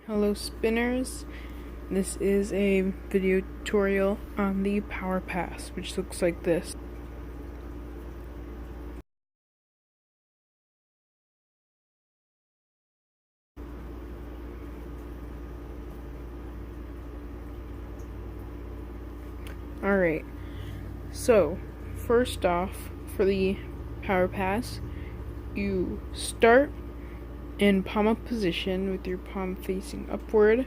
Hello spinners, this is a video tutorial on the Powerpass, which looks like this. Alright, so first off, for the Powerpass, you start in palm up position with your palm facing upward,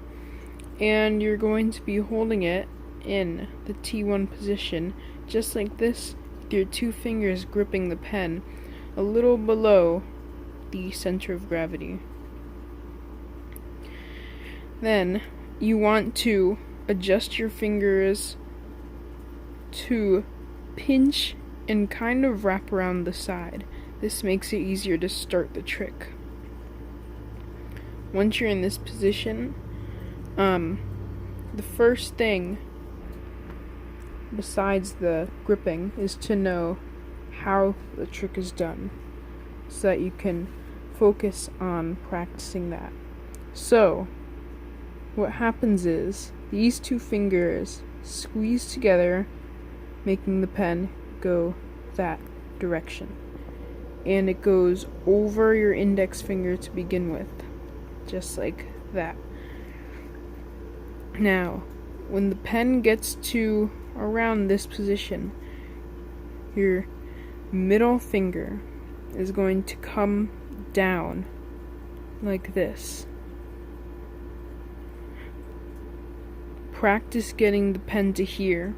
and you're going to be holding it in the T1 position, just like this, with your two fingers gripping the pen a little below the center of gravity. Then you want to adjust your fingers to pinch and kind of wrap around the side. This makes it easier to start the trick. Once you're in this position, the first thing besides the gripping is to know how the trick is done, so that you can focus on practicing that. So what happens is these two fingers squeeze together, making the pen go that direction, and it goes over your index finger to begin with, just like that. Now, when the pen gets to around this position, your middle finger is going to come down like this. Practice getting the pen to here,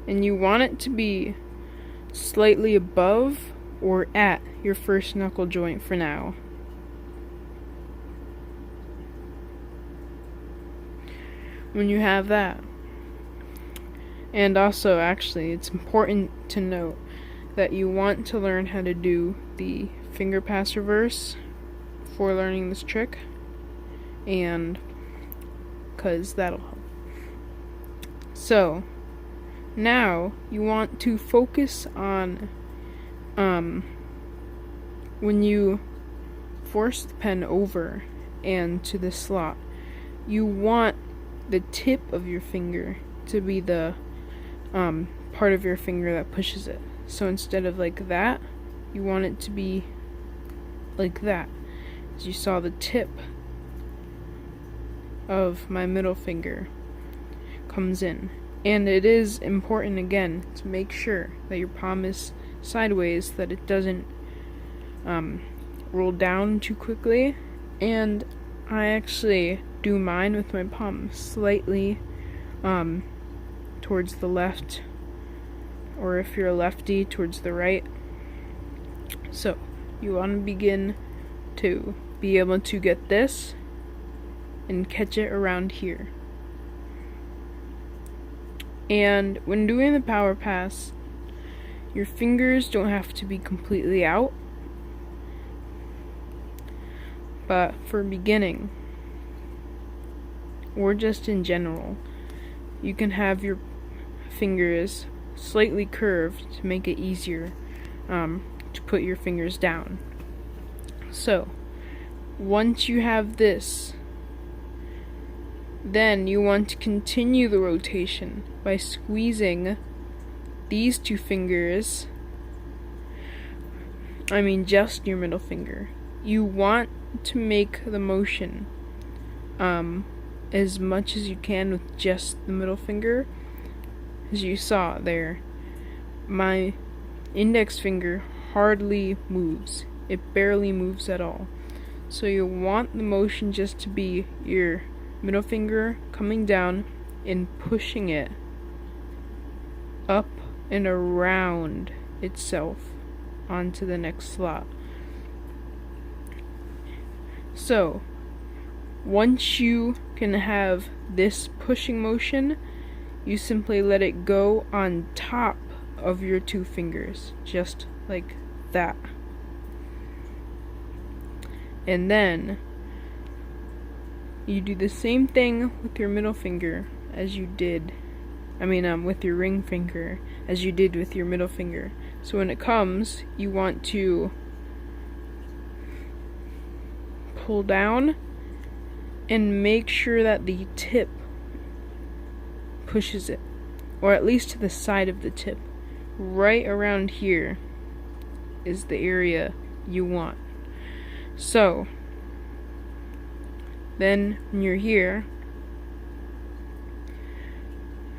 and you want it to be slightly above or at your first knuckle joint for now. When you have that, and also actually it's important to note that you want to learn how to do the finger pass reverse before learning this trick, and because that'll help. So now you want to focus on when you force the pen over and to the slot, you want the tip of your finger to be the part of your finger that pushes it. So instead of like that, you want it to be like that. As you saw, the tip of my middle finger comes in. And it is important, again, to make sure that your palm is sideways, that it doesn't roll down too quickly. And I actually do mine with my palm slightly towards the left, or if you're a lefty, towards the right. So you want to begin to be able to get this and catch it around here. And when doing the Powerpass, your fingers don't have to be completely out, but for beginning, or just in general, you can have your fingers slightly curved to make it easier to put your fingers down. So once you have this, then you want to continue the rotation by squeezing these two fingers, just your middle finger. You want to make the motion as much as you can with just the middle finger. As you saw there, my index finger hardly moves. It barely moves at all. So you want the motion just to be your middle finger coming down and pushing it up and around itself onto the next slot. So once you can have this pushing motion, you simply let it go on top of your two fingers, just like that. And then you do the same thing with your middle finger as you did, with your ring finger, as you did with your middle finger. So when it comes, you want to pull down and make sure that the tip pushes it, or at least to the side of the tip. Right around here is the area you want. So then when you're here,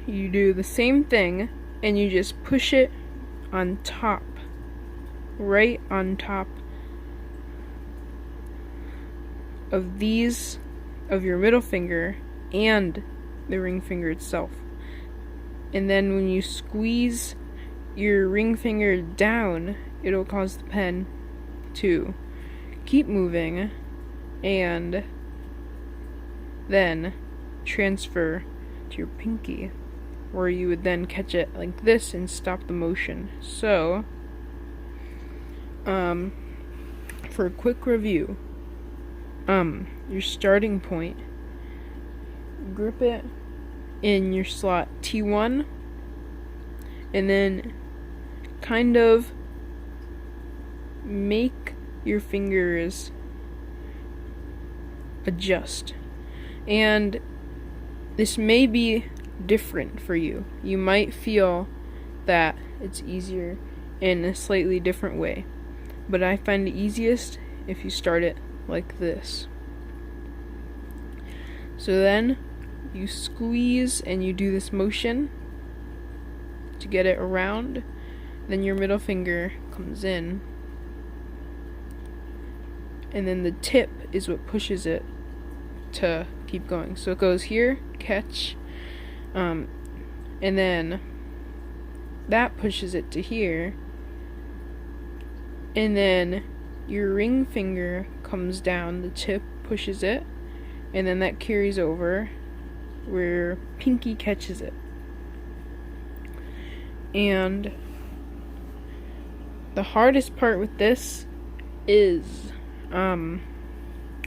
you do the same thing and you just push it on top, right on top of these, of your middle finger and the ring finger itself. And then when you squeeze your ring finger down, it'll cause the pen to keep moving and then transfer to your pinky, where you would then catch it like this and stop the motion. So, for a quick review, your starting point, grip it in your slot T1, and then kind of make your fingers adjust. And this may be different for you. You might feel that it's easier in a slightly different way, but I find it easiest if you start it like this. So then you squeeze and you do this motion to get it around. Then your middle finger comes in, and then the tip is what pushes it to keep going. So it goes here, catch, and then that pushes it to here, and then your ring finger comes down, the tip pushes it, and then that carries over where pinky catches it. And the hardest part with this is, well,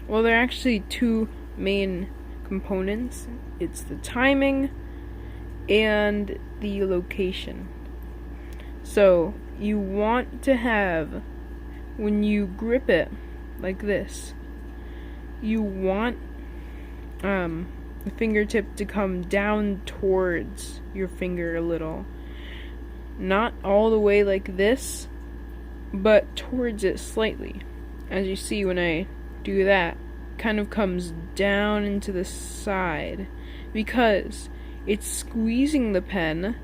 there are actually two main components. It's the timing and the location. So you want to have, when you grip it like this, you want the fingertip to come down towards your finger a little. Not all the way like this, but towards it slightly. As you see, when I do that, kind of comes down into the side, because it's squeezing the pen,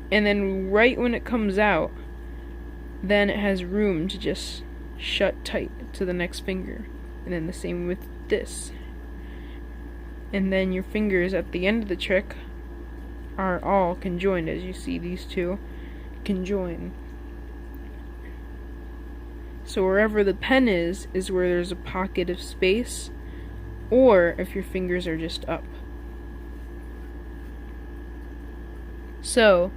and then right when it comes out, then it has room to just shut tight to the next finger. And then the same with this. And then your fingers at the end of the trick are all conjoined. As you see, these two conjoin. So wherever the pen is where there's a pocket of space, or if your fingers are just up. So,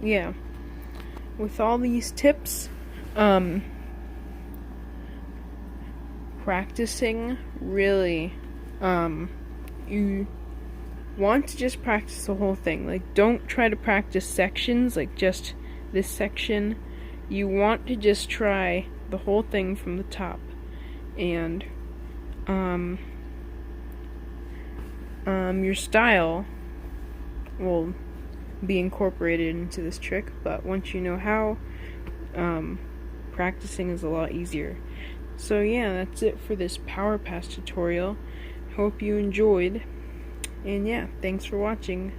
yeah. With all these tips, practicing, really, you want to just practice the whole thing. Like, don't try to practice sections, like just this section. You want to just try the whole thing from the top. And, your style will be incorporated into this trick, but once you know how, practicing is a lot easier. So yeah, that's it for this Powerpass tutorial. Hope you enjoyed, and yeah, thanks for watching.